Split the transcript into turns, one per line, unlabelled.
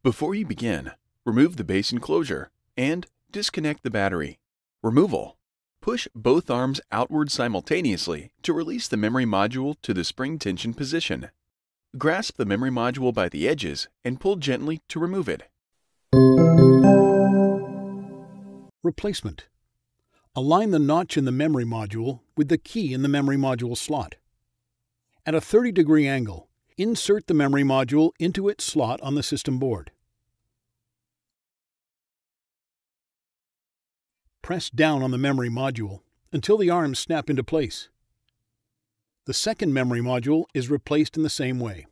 Before you begin, remove the base enclosure and disconnect the battery. Removal. Push both arms outward simultaneously to release the memory module to the spring tension position. Grasp the memory module by the edges and pull gently to remove it.
Replacement. Align the notch in the memory module with the key in the memory module slot. At a 30-degree angle, insert the memory module into its slot on the system board. Press down on the memory module until the arms snap into place. The second memory module is replaced in the same way.